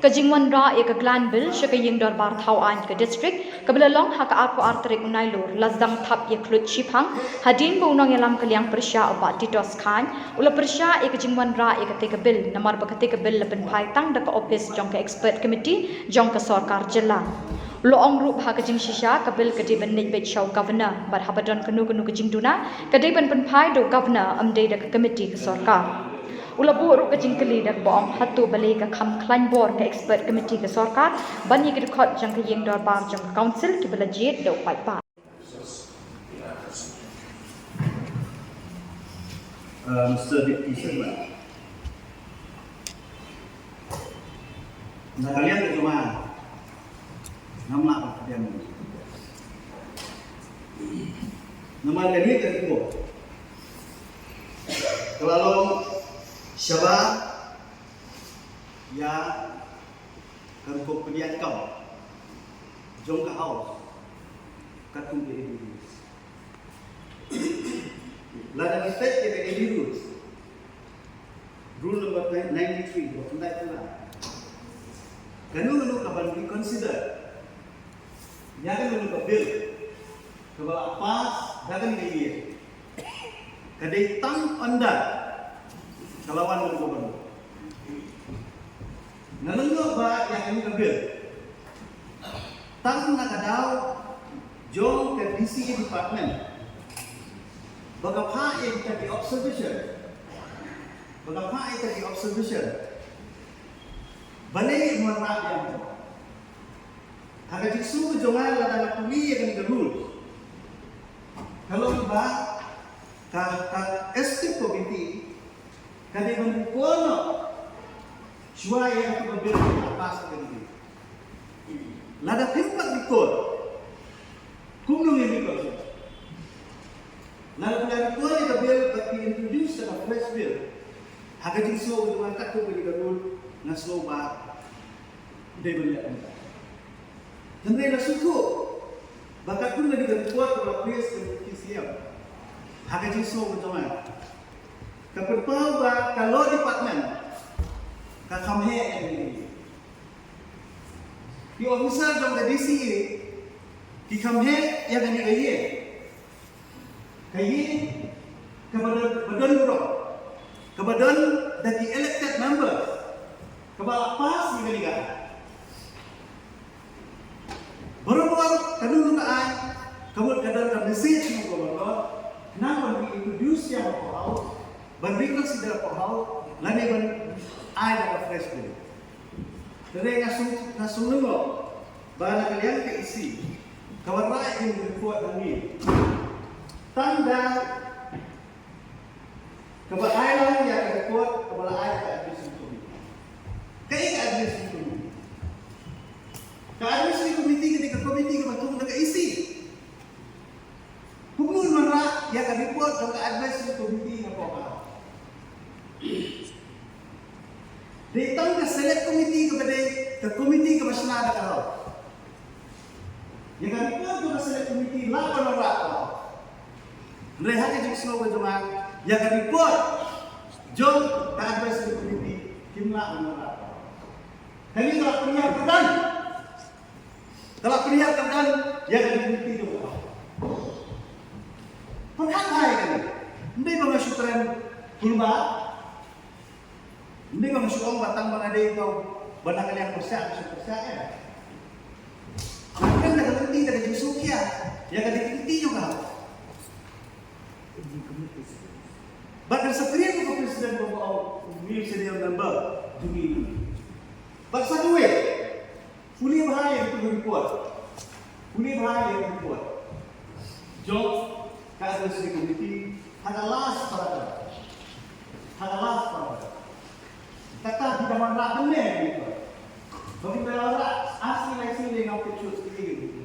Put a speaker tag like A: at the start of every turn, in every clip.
A: Kajingwan ra ek glan bil shakaying dor bar thau an ke district kabelalong haka apo artrik unailur lazdang thap ye klut chipang hadin bo unang yalam kaliang persya obat titos khan ula persya ek jingwan ra ek te bil namar bakate bil lepen phai tang dak office jong ke expert committee jong ke sarkar jilla lo ong rup ha kajing shisha kabil kadi ben nik bet show governor bar habadon kanu kajing duna kadi ben pen phai do governor amde dak committee ke sarkar ula bu ru kajing kali dak bom hatu balai ka kham klan bor ke expert committee ke sarkar bani ke khot jang ke yeng dor bar jang council ki bala jet do pai pa
B: Mr. Deputy Chairman. Nah, kalian ke cuma nama apa kalian? Nama kalian ke itu. Kalau siapa ya kerja pilihan kau, jom ke house, katung ke ini. Let us respect the daily rules. Rule number 93 of Undang-Undang. Kanu kapan we consider jangan ka bill kalau apa jangan dilihat kadai tang anda kalawan ng gobernador nalungo ba yang ini ka bill tang nakadaw jong ke DC department bagaimana yang tadi observation balai menerap yang agak jisu jangan ada puli yang ini rules kalau ba ka estate committee kadi mengukono shua yang berbeda atas ini lada timpat dikot kumulong yang dikot lalu pelari tua yang bill bagi introduce dalam fresh bill agak jisu jangan takut bagi rule na slow ba day banyak anda. Kendai na suku bakat pun lagi terbuat oleh pres dan KCM. Haga jiso macam kapal ba kalau department kakamhe ini. Di officer jom dari DCA di kamhe yang ini kaye kebadan buruk kebadan dari elected member kepala pas ni kali baru-baru kadang lukaan kamu kadang message mo gobernador kenapa we introduce yang pohau ban reconsider pohau lani ban ay na fresh bill dari ngasungo bala kalian ke isi kawan rakyat yang report kami tanda kebahagiaan yang report kepala ayat ke-administrasi committee. Ke-administrasi committee ketika komiti kebetulan isi. Hukum mana yang akan report ke administrasi committee apa? Datang ke select committee kepada ke komiti kemasyarakatan kalau. Yang akan report ke select committee lapan orang. Mereka yang semua berjuang yang akan report jom ke administrasi committee jumlah orang. Kali kalau perlihatkan yang ada di juga. Perhatian kan? Hindi ba masuk tren kulma? Hindi ba masuk orang batang mana ada itu banyak yang persia ya? Kan ada penting dari Jusukia yang ada penting juga. Bahkan sekalian ke presiden bawa senior member juga. Bangsa dua, fully bahaya itu report, job administrasi committee ada last paragraph, kata tidak mana benar itu, bagi orang asli dengan picture sekali.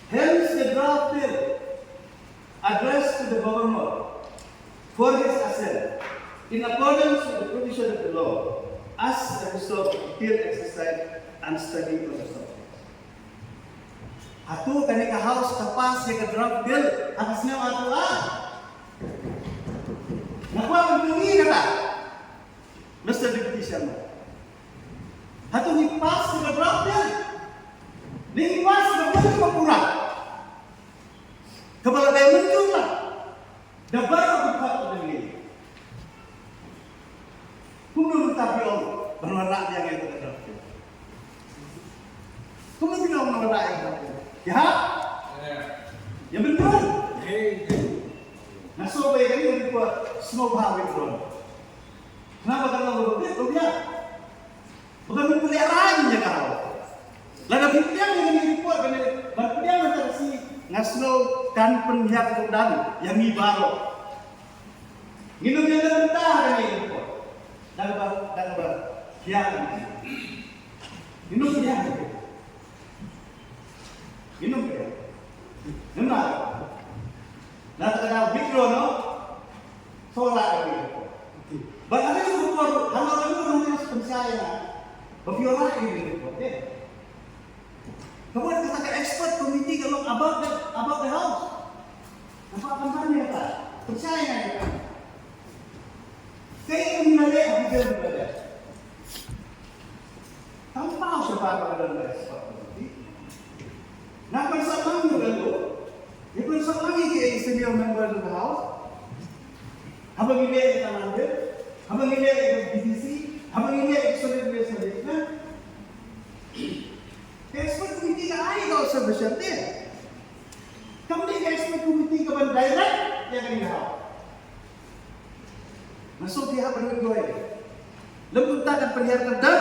B: Hence the draft bill addressed to the governor for his assent in accordance with the provision of the law. As a result of field exercise and study of the subject. Atu kanika house kapas yang draft bill atasnya atu Nakuha ang tungi kata Mr. Deputy Chairman. Atau hipas ke berapa? Hipas ke berapa kurang? Kepala dia muncul lah. Dah baru buka lagi. Kuno tapi orang berwarna yang itu terus. Kuno bilang berwarna yang itu. Ya? Ya betul. Nah, so baik ini untuk buat snowball itu. Kenapa kalau begitu dia? Bukan peliharaan ya kau. Lalu pilihan yang dibuat dengan berpilihan antara si ngasno kan penyiap dan yang ibaro. Minum yang mentah kan ini buat. Dan kian. Minum dia. Minum dia. Benar. Nah, terkadang mikro no, solar lagi. Bahkan itu buat hal itu menurut saya, berpiolah ini buat dia. Kemudian kita ke expert committee kalau about the house, apa kampanye apa? Percaya ya. Saya menilai apa dia berada. Kamu tahu siapa dalam expert committee? Nah, persoalan juga tu. Dia persoalan ini dia senior member of the house. Apa ini kita ambil? Apa ini BCC? Apa ini excellent management? Expert committee ka ay kau sebesar dia. Kamu di expert committee ka ban direct yang ini hal. Masuk dia berdua ini. Lembut tak perlihatkan dan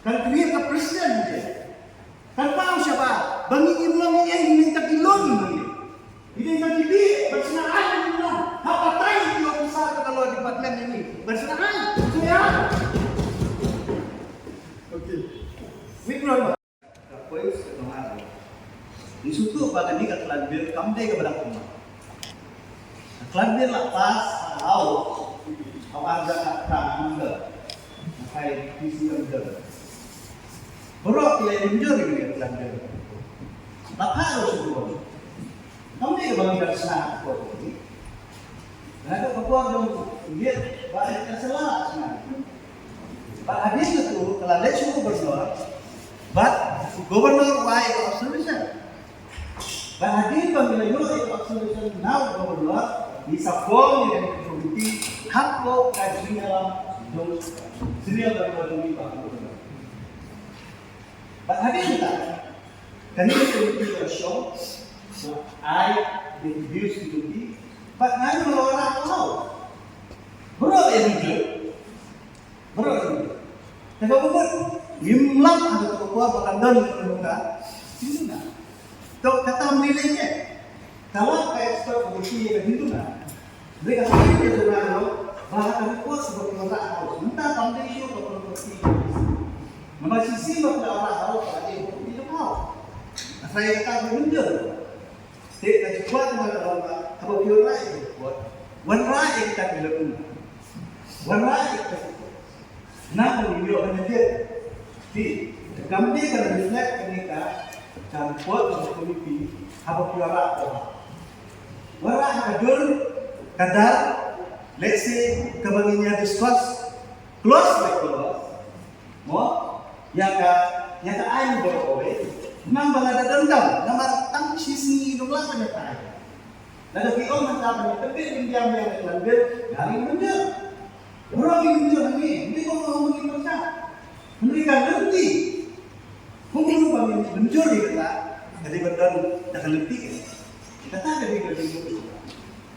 B: kan dia ke presiden dia. Kan tahu siapa? Bangi imlam ini tak kilon ini. Ini tak dibi bersenaan ini. Apa try dia besar kalau departemen ini bersenaan. Saya. Okey. Mikro. Pois ketongan. Disutu bahkan di ketelan bil kamde ke barang rumah. Ketelan bil lepas tahu apa ada kata muda. Kai visi muda. Berok dia mundur di ketelan bil. Tak harus dulu. Kamde ke barang dasar kok. Nah, kepuan dong lihat banyak salah sebenarnya. But habis itu, kalau let's go gubernur, but gubernur why observation? But hadis pemilihan itu observation now gubernur bisa form yang committee hak lo kaji dalam serial dalam ini pak. But hadis itu, kan ini committee show, so I introduce committee, but nanti orang tahu, berapa yang itu? Berapa? Kalau buat imlam ada keluar bahkan dan muka, itu nak. Kalau kata menilainya, kalau expert komisi yang itu nak, mereka sendiri dia sebenarnya bahkan kuat seperti orang harus minta pandai show atau komisi. Masih sih bahkan orang harus ada yang tidak tahu. Saya kata menunjuk. Tidak kuat dengan orang apa biolai itu kuat. Warna yang kita bilang, warna kita nah, beliau akan jadi di kami akan reflect ketika campur dengan komiti apa piara apa. Warah hadir kadar, let's say kebagiannya discuss close by close, mau yang ka ain berkowe, nang balada dendam, nama tang sisi nunglang penyertai. Lalu kita mencari tapi diam yang lanjut dari menjel. Orang yang menjual ini kau ngomongin macam, mereka nanti, mungkin orang yang menjual kita, jadi berdan dah lebih, kita tak ada lebih.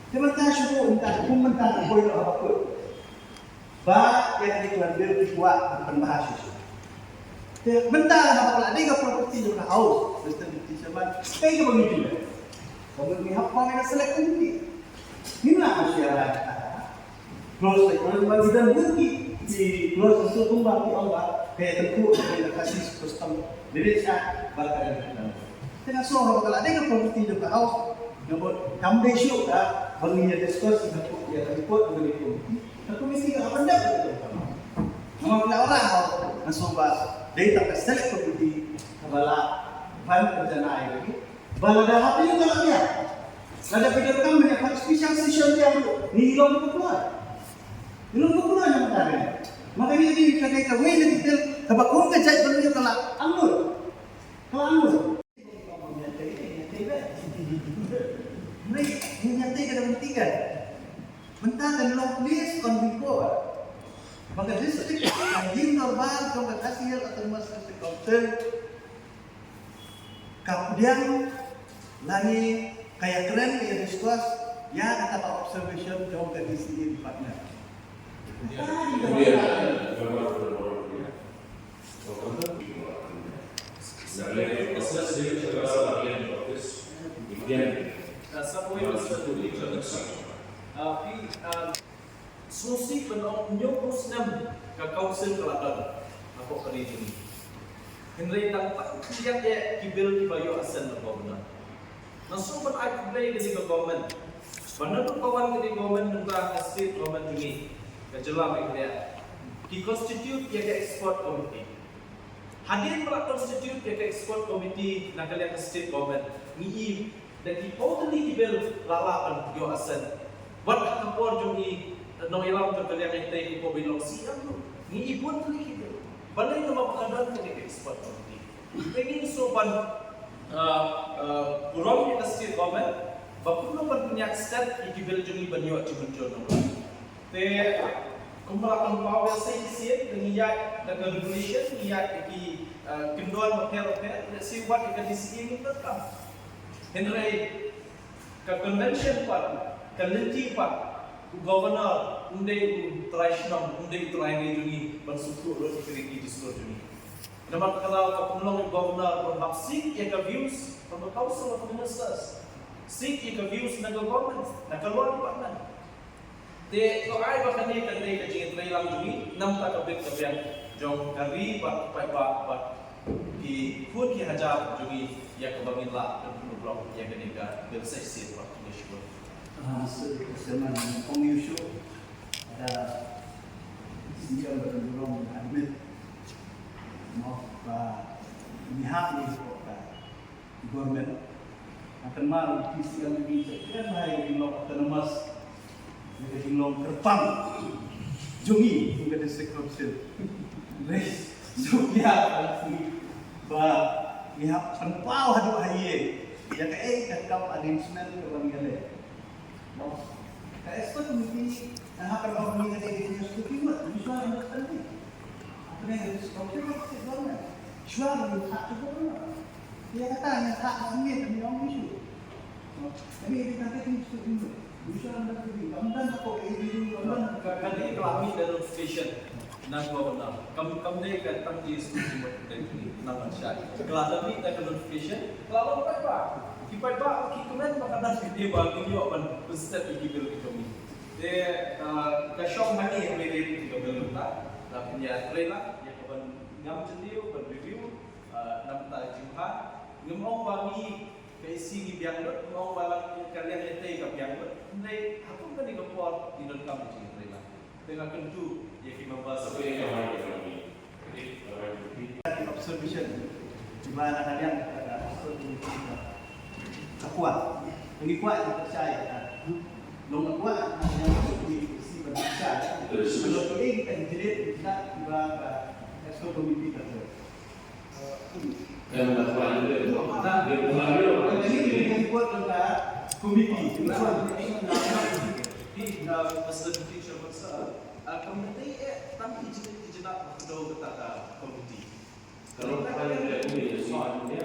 B: Sebentar syukur entah pun mentah boleh apa pun, bah yang dikeluarkan kuat akan bahas itu. Mentah apa lagi kau properti juga haus, sistem di zaman, kayak begitu. Kemudian apa yang select nanti, ini lah masyarakat. Close kalau bagi dan bukti di close itu tumbang di Allah kayak tentu yang kasih custom Indonesia bakal dengan soal kalau ada yang properti juga house nomor kamu besok dah bangunnya diskusi untuk ya report begitu komisi apa dah begitu nama pula orang langsung bahas data select property kepala file kerjaan lagi bala dah hati juga dia ada video kamu yang special session dia ni hilang keluar. Belum pernah yang tadi. Maka ini kagay kaway na detail kabakong ka jay balo kala angol. Kala angol. Mereka menyatakan dan menghentikan. Mentakan long list on before. Maka distrik yang normal kalau hasil atau masa sekauter. Kemudian lagi kayak keren ya discuss ya kata observation jauh dari sini partner.
C: Susi penyokong senam ke Kaunsel Kelatan apa kali ini. Henry tampak siap dia kibil di bayu asal government. Nasib pun aku play di government. Menurut kawan di government tentang state government ini, kejelas dia. Di constitute dia ke export committee. Hadir pada constitute dia ke export committee nak kalian ke state government. Ni dan di totally kibil lalapan yo asal. Buat kapor jumi no ilang terkalian yang tay ko bilong siang tu. Ni pun kali kibil. Balai nama pakadaan ke export committee. Pengen sopan kurang kita state government. Bapak pun punya stat ikibil jumi banyak cibuncur nama. Te kumpulan power saya siap dengan dengan regulation niat di kenduan hotel si buat ikan di sini tetap. Henry ke convention pak, ke lenti pak, governor undai tradisional undai terakhir juni bersyukur roti keriki di seluruh dunia. Nama kenal kepenulung governor berhapsik ia ke views from the council of ministers. Seek ia ke views naga government, nak keluar di partner. Te ko ai bahkan ni kan dei kecing trailang juni nam tak kabek kabian jong kari pak di pun ki hajar juni ya kebangin lah dan blok ya kenika bersesi pak syukur.
B: Seman pengusu ada siapa berdorong admit mau pihak ni government akan malu kisi yang lebih kan bahaya di blok autonomous di hilong kerpang jungi juga di sekrupsil res sukia asli bah lihat penpau hadu haye ya ke kau adin semen ke bangale no ka expert mesti akan orang ni ada di sekrupsil bisa understand apa yang sekrupsil itu government suara di hak government dia kata hanya hak ini demi orang isu tapi ini kata itu itu bisa understand kamdan apa ini kamdan
C: Kali kami dalam station nak governor kam dei kan tangji setuju dengan nama syari. Kalau ni tak notification, kalau apa? Kipai ba ki komen makanan video bagi yo apan step iki bil kami. Dia kasong hani yang mere di bil ta. Tapi ya trailer ya kapan ngam jendio review nam ta jumpa ngomong bagi kaisi di biang dot ngomong balang kalian yang tei ka biang dot. Ndai hakun kan di kapor di dalam kami trailer. Dengan tentu ya kita membahas
B: observation di mana kalian ada kuat, yang kuat kita percaya, long kuat yang di si percaya. Kalau ini kita jerit kita tiba esok komiti kita.
D: Yang melakukan itu,
B: Ini buat tentang komiti.
C: di masa future masa komiti tanpa izin nak berdoa kepada komiti.
D: kalau kalian tidak ini, soalnya